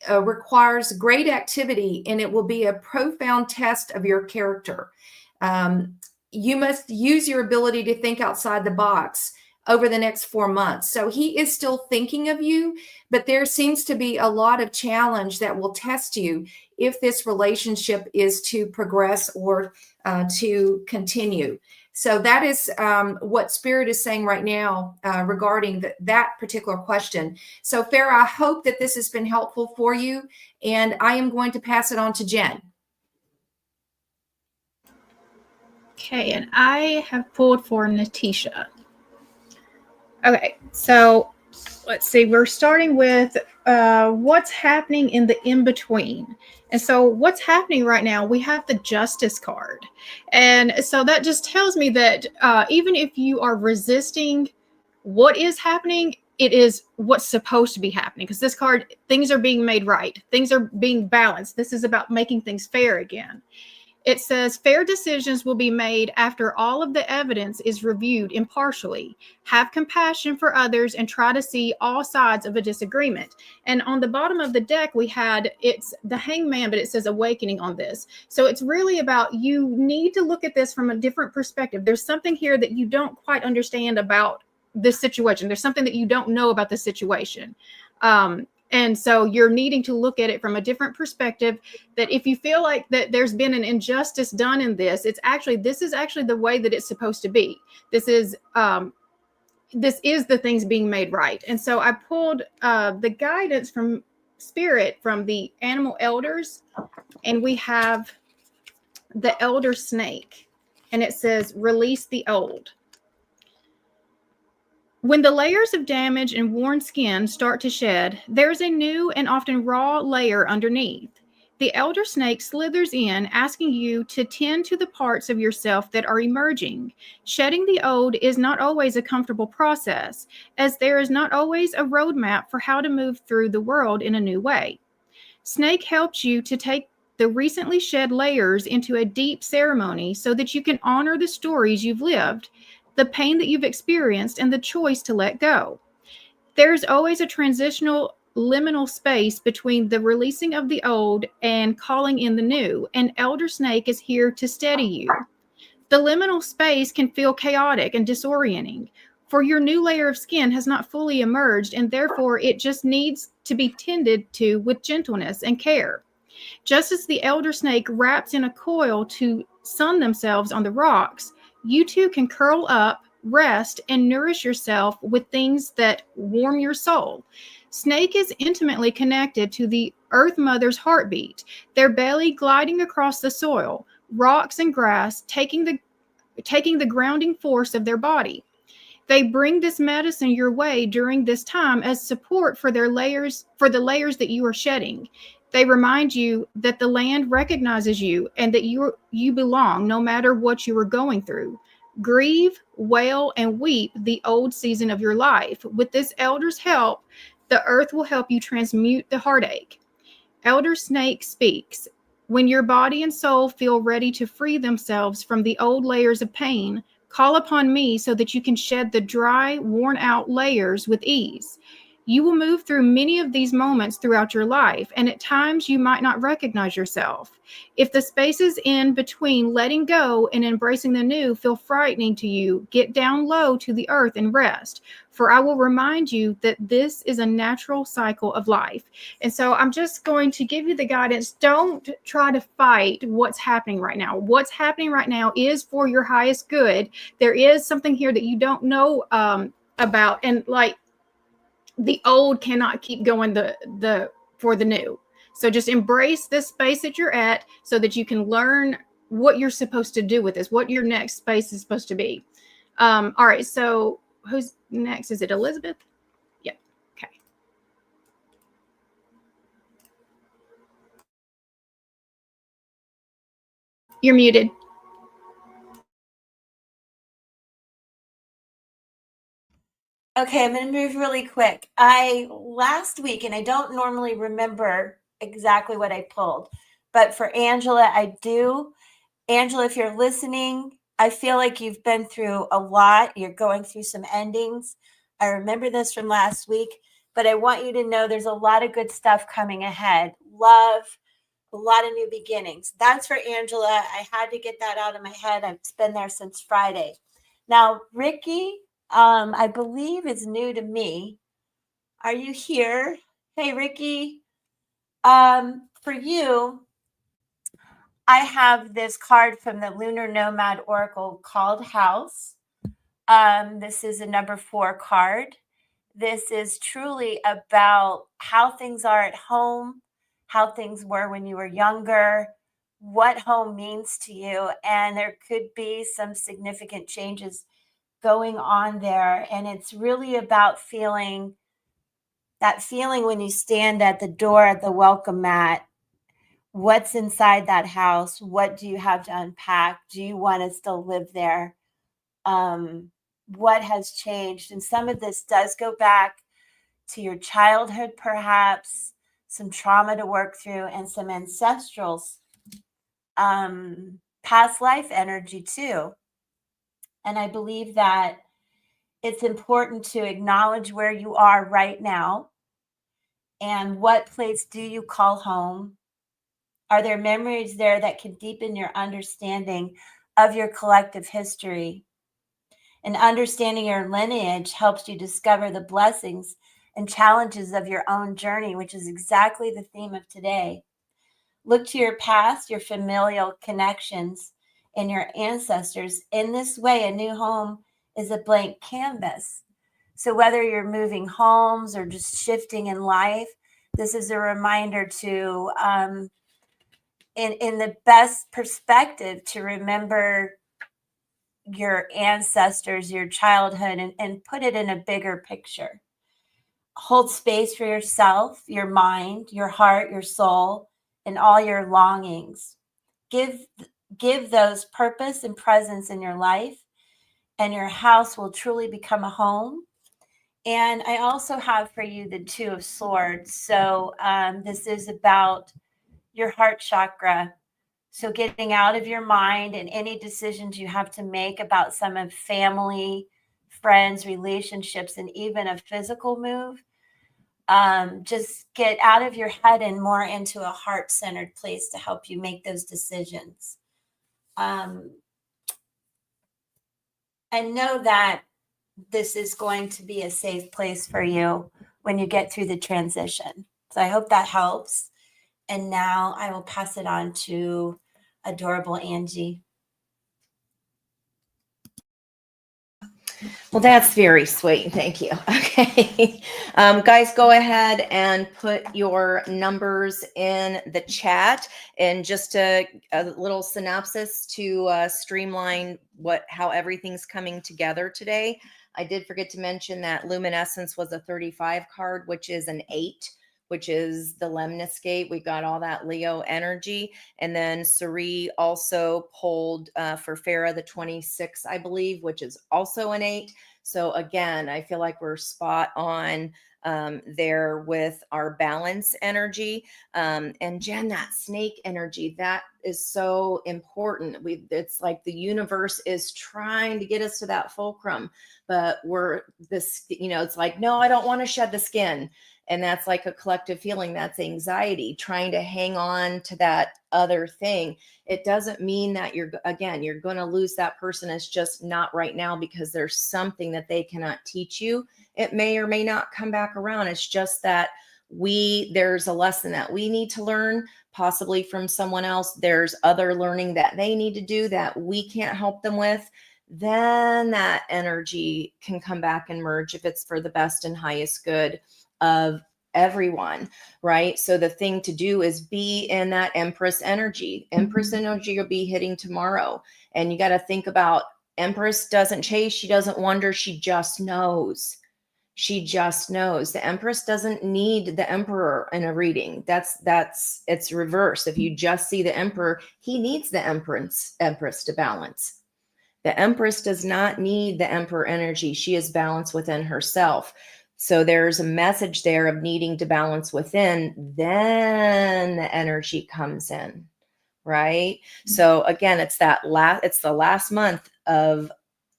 requires great activity, and it will be a profound test of your character. You must use your ability to think outside the box over the next 4 months. So he is still thinking of you, but there seems to be a lot of challenge that will test you if this relationship is to progress or to continue. So that is what Spirit is saying right now regarding that particular question. So Farah, I hope that this has been helpful for you, and I am going to pass it on to Jen. Okay, and I have pulled for Natisha. Okay, so let's see. We're starting with what's happening in the in-between. And so what's happening right now, we have the Justice card. And so that just tells me that even if you are resisting what is happening, it is what's supposed to be happening. Because this card, things are being made right. Things are being balanced. This is about making things fair again. It says fair decisions will be made after all of the evidence is reviewed impartially. Have compassion for others and try to see all sides of a disagreement. And on the bottom of the deck, we had, it's the Hangman, but it says awakening on this. So it's really about, you need to look at this from a different perspective. There's something here that you don't quite understand about this situation. There's something that you don't know about the situation. And so you're needing to look at it from a different perspective, that if you feel like that there's been an injustice done in this, this is actually the way that it's supposed to be. This is the things being made right. And so I pulled the guidance from Spirit from the animal elders, and we have the elder snake, and it says, release the old. When the layers of damage and worn skin start to shed, there's a new and often raw layer underneath. The elder snake slithers in, asking you to tend to the parts of yourself that are emerging. Shedding the old is not always a comfortable process, as there is not always a roadmap for how to move through the world in a new way. Snake helps you to take the recently shed layers into a deep ceremony so that you can honor the stories you've lived, the pain that you've experienced, and the choice to let go. There's always a transitional liminal space between the releasing of the old and calling in the new, and Elder Snake is here to steady you. The liminal space can feel chaotic and disorienting, for your new layer of skin has not fully emerged, and therefore it just needs to be tended to with gentleness and care. Just as the elder snake wraps in a coil to sun themselves on the rocks, you too can curl up, rest, and nourish yourself with things that warm your soul. Snake is intimately connected to the Earth Mother's heartbeat, their belly gliding across the soil, rocks and grass taking the grounding force of their body. They bring this medicine your way during this time as support for the layers that you are shedding. They remind you that the land recognizes you and that you belong no matter what you are going through. Grieve, wail, and weep the old season of your life. With this elder's help, the earth will help you transmute the heartache. Elder Snake speaks. When your body and soul feel ready to free themselves from the old layers of pain, call upon me so that you can shed the dry, worn-out layers with ease. You will move through many of these moments throughout your life, and at times you might not recognize yourself. If the spaces in between letting go and embracing the new feel frightening to you, get down low to the earth and rest, for I will remind you that this is a natural cycle of life. And so I'm just going to give you the guidance. Don't try to fight what's happening right now. What's happening right now is for your highest good. There is something here that you don't know about, and like, the old cannot keep going for the new. So just embrace this space that you're at so that you can learn what you're supposed to do with this, what your next space is supposed to be. All right, so who's next? Is it Elizabeth? Yep. Okay. You're muted. Okay, I'm going to move really quick. Last week, and I don't normally remember exactly what I pulled, but for Angela, I do. Angela, if you're listening, I feel like you've been through a lot. You're going through some endings. I remember this from last week, but I want you to know there's a lot of good stuff coming ahead. Love, a lot of new beginnings. That's for Angela. I had to get that out of my head. It's been there since Friday. Now, Ricky, I believe is new to me. Are you here? Hey, Ricky. For you, I have this card from the Lunar Nomad Oracle called House. This is a number 4 card. This is truly about how things are at home, how things were when you were younger, what home means to you, and there could be some significant changes going on there. And it's really about feeling That feeling when you stand at the door at the welcome mat, what's inside that house? What do you have to unpack? Do you want to still live there? What has changed? And some of this does go back to your childhood, perhaps some trauma to work through, and some ancestral past life energy too. And I believe that it's important to acknowledge where you are right now and what place do you call home. Are there memories there that can deepen your understanding of your collective history? And understanding your lineage helps you discover the blessings and challenges of your own journey, which is exactly the theme of today. Look to your past, your familial connections, and your ancestors. In this way, a new home is a blank canvas. So whether you're moving homes or just shifting in life, this is a reminder to, in the best perspective, to remember your ancestors, your childhood, and put it in a bigger picture. Hold space for yourself, your mind, your heart, your soul, and all your longings. Give those purpose and presence in your life, and your house will truly become a home. And I also have for you the Two of Swords. So this is about your heart chakra. So getting out of your mind and any decisions you have to make about some of family, friends, relationships, and even a physical move. Just get out of your head and more into a heart-centered place to help you make those decisions. And know that this is going to be a safe place for you when you get through the transition. So I hope that helps. And now I will pass it on to adorable Angie. Well, that's very sweet. Thank you. Okay. Guys, go ahead and put your numbers in the chat. And just a little synopsis to streamline how everything's coming together today. I did forget to mention that Luminescence was a 35 card, which is an 8, which is the lemniscate. We got all that Leo energy. And then Sari also pulled for Farah the 26, I believe, which is also an 8. So again, I feel like we're spot on there with our balance energy. And Jen, that snake energy, that is so important. It's like the universe is trying to get us to that fulcrum, but it's like, no, I don't want to shed the skin. And that's like a collective feeling. That's anxiety, trying to hang on to that other thing. It doesn't mean that you're going to lose that person. It's just not right now because there's something that they cannot teach you. It may or may not come back around. It's just that there's a lesson that we need to learn, possibly from someone else. There's other learning that they need to do that we can't help them with. Then that energy can come back and merge if it's for the best and highest good of everyone, right? So the thing to do is be in that Empress energy. Empress energy will be hitting tomorrow. And you got to think about Empress doesn't chase. She doesn't wonder. She just knows. She just knows. The Empress doesn't need the Emperor in a reading. It's reverse. If you just see the Emperor, he needs the Empress to balance. The Empress does not need the Emperor energy. She is balanced within herself. So there's a message there of needing to balance within, then the energy comes in, right? So again, it's the last month of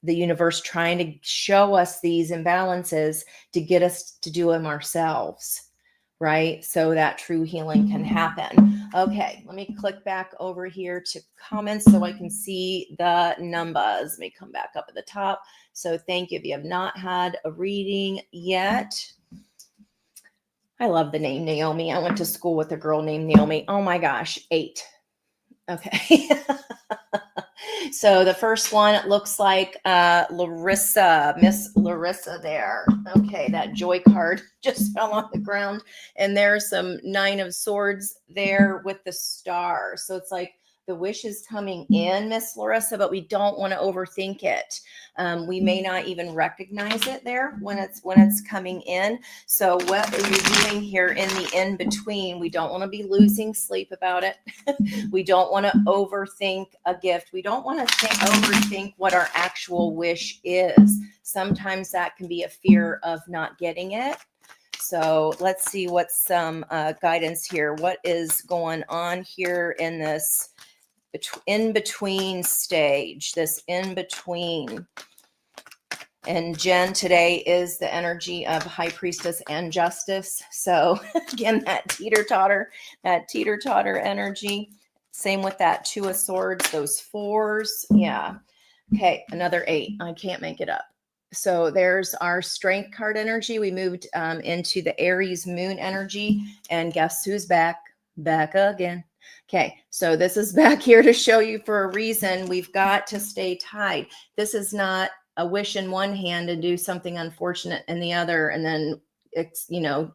the universe trying to show us these imbalances to get us to do them ourselves, right? So that true healing can happen. Okay, let me click back over here to comments so I can see the numbers. Let me come back up at the top. So thank you if you have not had a reading yet. I love the name Naomi. I went to school with a girl named Naomi. Oh my gosh, 8. Okay. So the first one, it looks like Larissa, Miss Larissa there. Okay, that joy card just fell on the ground. And there's some 9 of Swords there with the star. So it's like The wish is coming in, Miss Larissa, but we don't want to overthink it. We may not even recognize it there when it's coming in. So what are you doing here in the in between? We don't want to be losing sleep about it. We don't want to overthink a gift. We don't want to overthink what our actual wish is. Sometimes that can be a fear of not getting it. So let's see what's some guidance here. What is going on here in this in between stage, this in between? And Jen, today is the energy of High Priestess and Justice. So again, that teeter-totter energy. Same with that Two of Swords, those fours. Yeah. Okay, another 8. I can't make it up. So there's our Strength card energy. We moved into the Aries moon energy. And guess who's back? Back again. Okay, so this is back here to show you for a reason. We've got to stay tied. This is not a wish in one hand and do something unfortunate in the other, and then it's,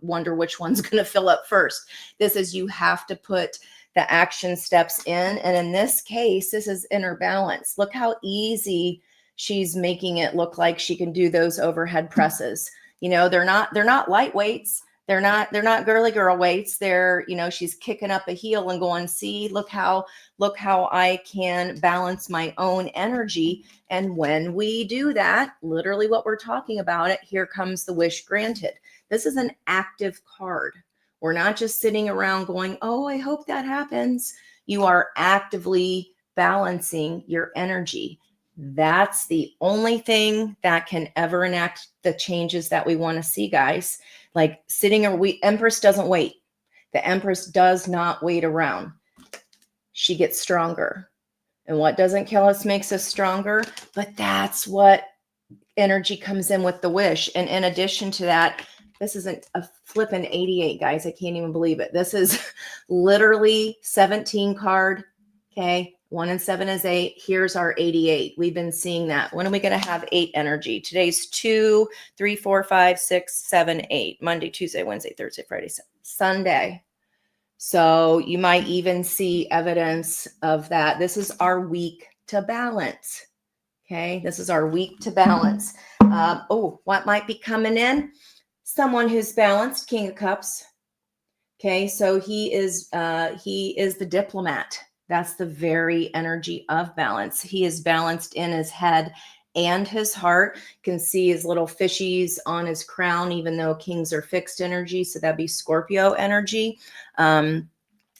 wonder which one's going to fill up first. This is, you have to put the action steps in. And in this case, this is inner balance. Look how easy she's making it look like she can do those overhead presses. They're not light weights. They're not girly girl weights. They're, she's kicking up a heel and going, see, look how I can balance my own energy. And when we do that, literally what we're talking about it, here comes the wish granted. This is an active card. We're not just sitting around going, oh, I hope that happens. You are actively balancing your energy. That's the only thing that can ever enact the changes that we want to see, guys. Like Empress doesn't wait. The Empress does not wait around. She gets stronger. And what doesn't kill us makes us stronger. But that's what energy comes in with the wish. And in addition to that, this isn't a flippin' 88, guys. I can't even believe it. This is literally 17 card. Okay. 1 and 7 is 8. Here's our 88. We've been seeing that. When are we going to have 8 energy? Today's 2, 3, 4, 5, 6, 7, 8. Monday, Tuesday, Wednesday, Thursday, Friday, Sunday. So you might even see evidence of that. This is our week to balance. Okay. This is our week to balance. What might be coming in? Someone who's balanced, King of Cups. Okay. So he is the diplomat. That's the very energy of balance. He is balanced in his head and his heart. You can see his little fishies on his crown, even though kings are fixed energy. So that'd be Scorpio energy.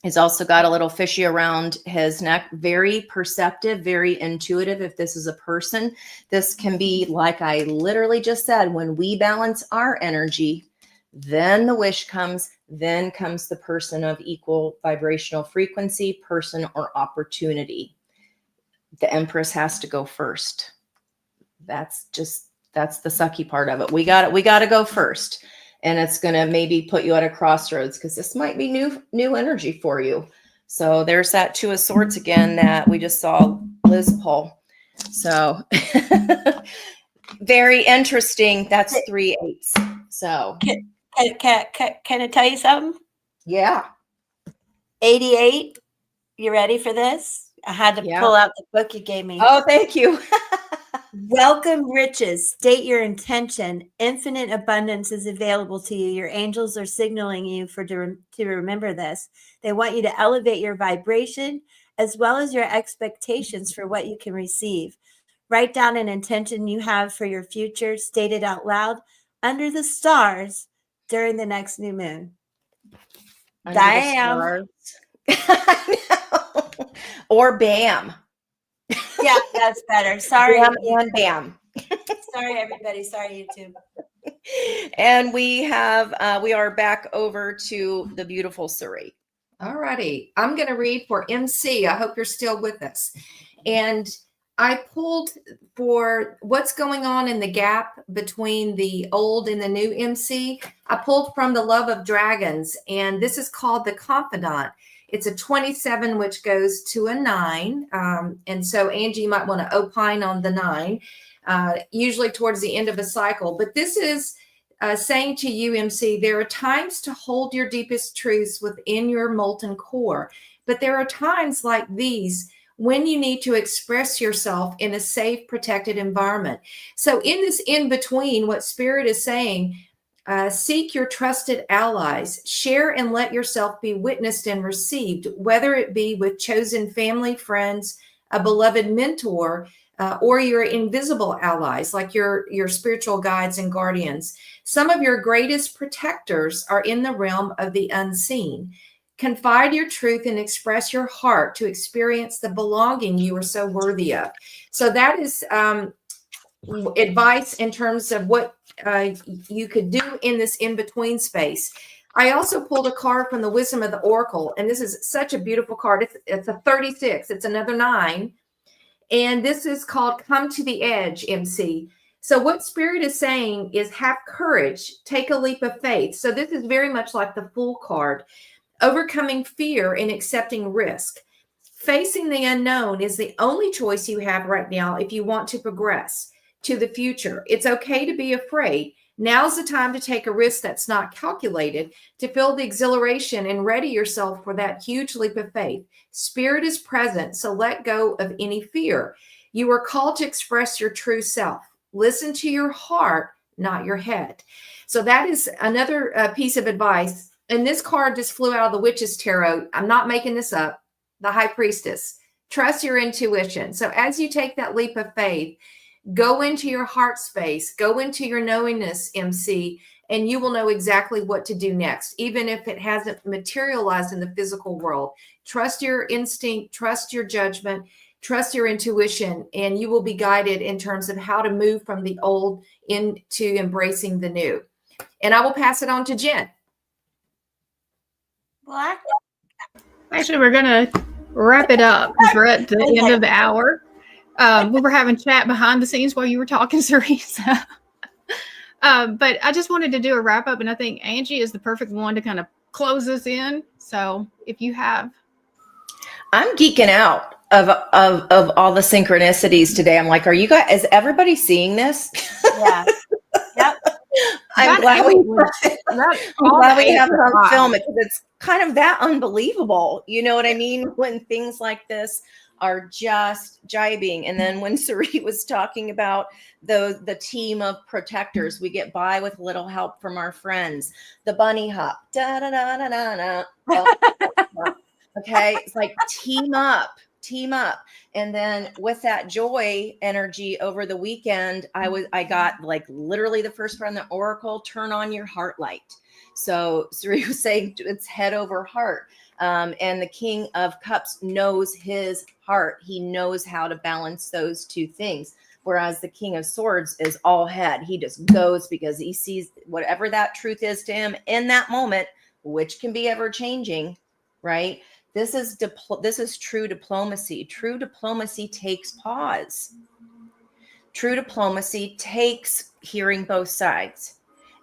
He's also got a little fishy around his neck. Very perceptive, very intuitive. If this is a person, this can be, like I literally just said, when we balance our energy, then the wish comes, then comes the person of equal vibrational frequency, person or opportunity. The Empress has to go first. That's the sucky part of it. We got to go first. And it's going to maybe put you at a crossroads because this might be new energy for you. So there's that Two of Swords again that we just saw Liz pull. So very interesting. That's 3 8s. So Can I tell you something? yeah. 88. You ready for this? I had to pull out the book you gave me. Oh, thank you. Welcome riches. State your intention. Infinite abundance is available to you. Your angels are signaling you to remember this. They want you to elevate your vibration as well as your expectations for what you can receive. Write down an intention you have for your future. State it out loud under the stars during the next new moon. Damn. Or bam. Yeah, that's better. Sorry. Bam and bam. Sorry, everybody. Sorry, YouTube. And we are back over to the beautiful Suri. All righty. I'm going to read for MC. I hope you're still with us. And I pulled for what's going on in the gap between the old and the new MC. I pulled from the Love of Dragons, and this is called the Confidant. It's a 27, which goes to a 9. And so Angie, you might want to opine on the 9, usually towards the end of a cycle. But this is saying to you, MC, there are times to hold your deepest truths within your molten core. But there are times like these when you need to express yourself in a safe, protected environment. So in this in-between, what Spirit is saying, seek your trusted allies, share and let yourself be witnessed and received, whether it be with chosen family, friends, a beloved mentor, or your invisible allies, like your spiritual guides and guardians. Some of your greatest protectors are in the realm of the unseen. Confide your truth and express your heart to experience the belonging you are so worthy of. So that is advice in terms of what you could do in this in-between space. I also pulled a card from the Wisdom of the Oracle, and this is such a beautiful card. It's a 36. It's another 9. And this is called Come to the Edge, MC. So what Spirit is saying is have courage, take a leap of faith. So this is very much like the Fool card, overcoming fear and accepting risk. Facing the unknown is the only choice you have right now if you want to progress to the future. It's okay to be afraid. Now's the time to take a risk that's not calculated, to feel the exhilaration and ready yourself for that huge leap of faith. Spirit is present, so let go of any fear. You are called to express your true self. Listen to your heart, not your head. So that is another piece of advice. And this card just flew out of the Witch's Tarot. I'm not making this up. The High Priestess. Trust your intuition. So as you take that leap of faith, go into your heart space, go into your knowingness, MC, and you will know exactly what to do next, even if it hasn't materialized in the physical world. Trust your instinct, trust your judgment, trust your intuition, and you will be guided in terms of how to move from the old into embracing the new. And I will pass it on to Jen. Black. Actually, we're going to wrap it up because we're at the end of the hour. We were having chat behind the scenes while you were talking, Cerise. But I just wanted to do a wrap up, and I think Angie is the perfect one to kind of close us in. So if you have. I'm geeking out of all the synchronicities today. I'm like, are you guys, is everybody seeing this? Yeah. Yep. I'm glad we have it on film because it's kind of that unbelievable. You know what I mean? When things like this are just jibing. And then when Sarit was talking about the team of protectors, we get by with little help from our friends. The bunny hop. Da, da, da, da, da, da. Okay. It's like team up. And then with that joy energy over the weekend, I got like literally the first from the Oracle, turn on your heart light. So Suri was saying it's head over heart. And the King of Cups knows his heart. He knows how to balance those two things. Whereas the King of Swords is all head. He just goes because he sees whatever that truth is to him in that moment, which can be ever changing, right? This is true diplomacy. True diplomacy takes pause. True diplomacy takes hearing both sides.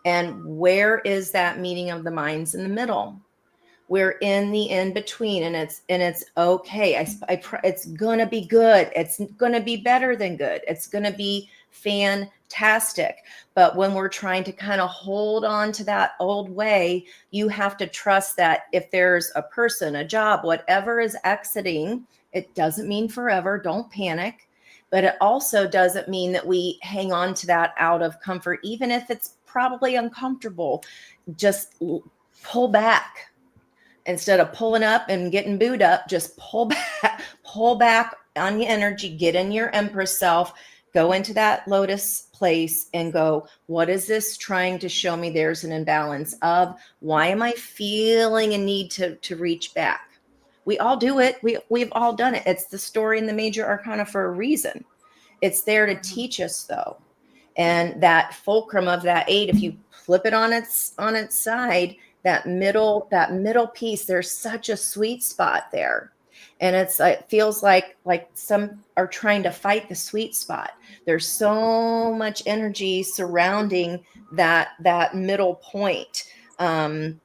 And where is that meeting of the minds in the middle? We're in the in-between, and it's okay. It's gonna be good. It's gonna be better than good. It's gonna be fantastic. But when we're trying to kind of hold on to that old way, you have to trust that if there's a person, a job, whatever is exiting, it doesn't mean forever. Don't panic. But it also doesn't mean that we hang on to that out of comfort, even if it's probably uncomfortable. Just pull back. Instead of pulling up and getting booed up, just pull back on your energy, get in your Empress self, go into that lotus place and go, what is this trying to show me? There's an imbalance of why am I feeling a need to reach back? We all do it. We've all done it. It's the story in the major arcana for a reason. It's there to teach us though. And that fulcrum of that 8, if you flip it on its side, that middle piece, there's such a sweet spot there. And it feels like some are trying to fight the sweet spot. There's so much energy surrounding that middle point. And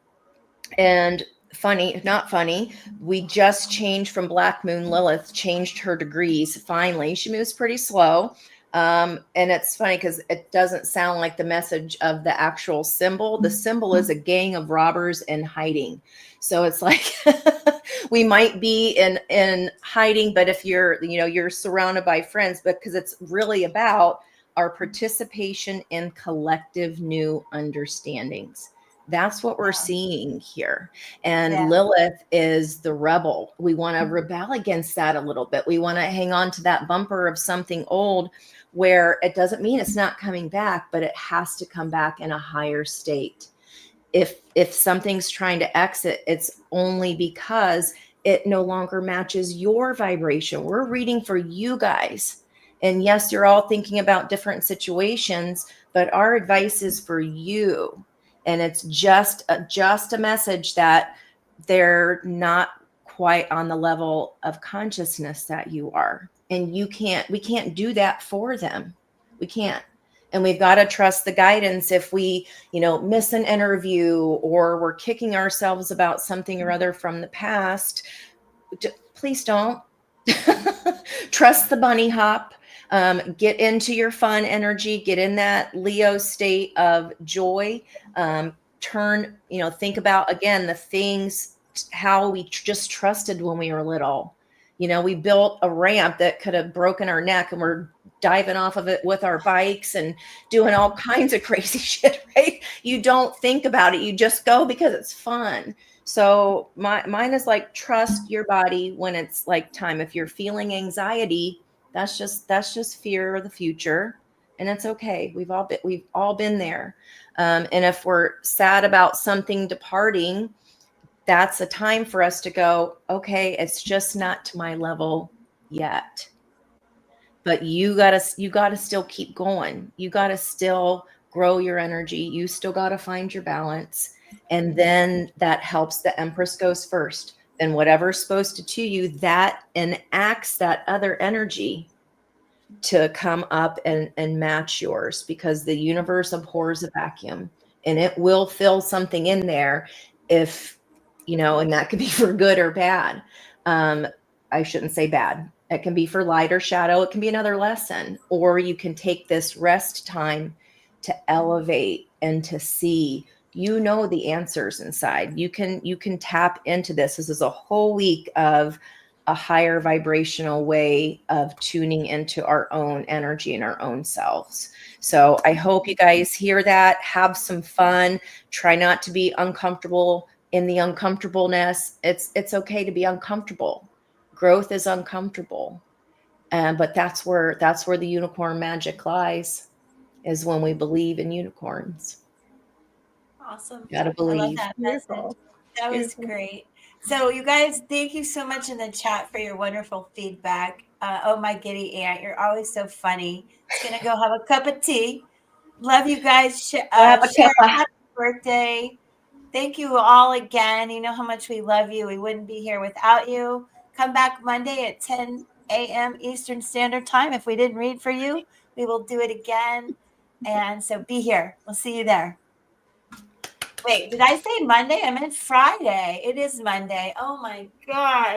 not funny, we just changed from Black Moon. Lilith changed her degrees. Finally, she moves pretty slow. And it's funny because it doesn't sound like the message of the actual symbol. The symbol is a gang of robbers in hiding. So it's like We might be in hiding, but if you're surrounded by friends, because it's really about our participation in collective new understandings. That's what we're seeing here. And Lilith is the rebel. We want to rebel against that a little bit. We want to hang on to that bumper of something old, where it doesn't mean it's not coming back, but it has to come back in a higher state. If something's trying to exit, it's only because it no longer matches your vibration. We're reading for you guys. And yes, you're all thinking about different situations, but our advice is for you. And it's just a message that they're not quite on the level of consciousness that you are. And we can't do that for them. We can't. And we've got to trust the guidance. If we, miss an interview, or we're kicking ourselves about something or other from the past, please don't. Trust the bunny hop. Get into your fun energy, get in that Leo state of joy. Think about, again, the things, how we just trusted when we were little. We built a ramp that could have broken our neck, and we're diving off of it with our bikes and doing all kinds of crazy shit, right? You don't think about it. You just go because it's fun. So mine is like, trust your body when it's like time. If you're feeling anxiety, that's just fear of the future, and it's okay. We've all been there. And if we're sad about something departing, that's a time for us to go, okay, it's just not to my level yet. But you gotta still keep going. You gotta still grow your energy. You still gotta find your balance. And then that helps. The Empress goes first. Then whatever's supposed to you, that enacts that other energy to come up and match yours, because the universe abhors a vacuum, and it will fill something in there, if and that could be for good or bad. I shouldn't say bad. It can be for light or shadow. It can be another lesson, or you can take this rest time to elevate and to see, the answers inside. You can tap into this. This is a whole week of a higher vibrational way of tuning into our own energy and our own selves. So I hope you guys hear that. Have some fun. Try not to be uncomfortable in the uncomfortableness. It's okay to be uncomfortable. Growth is uncomfortable. But that's where the unicorn magic lies, is when we believe in unicorns. Awesome. Gotta believe. I love that message. That was great. So you guys, thank you so much in the chat for your wonderful feedback. Oh, my giddy aunt, you're always so funny. It's going to go have a cup of tea. Love you guys. Sharon, happy birthday. Thank you all again. You know how much we love you. We wouldn't be here without you. Come back Monday at 10 a.m. Eastern Standard Time. If we didn't read for you, we will do it again. And so be here. We'll see you there. Wait, did I say Monday? I meant Friday. It is Monday. Oh my God.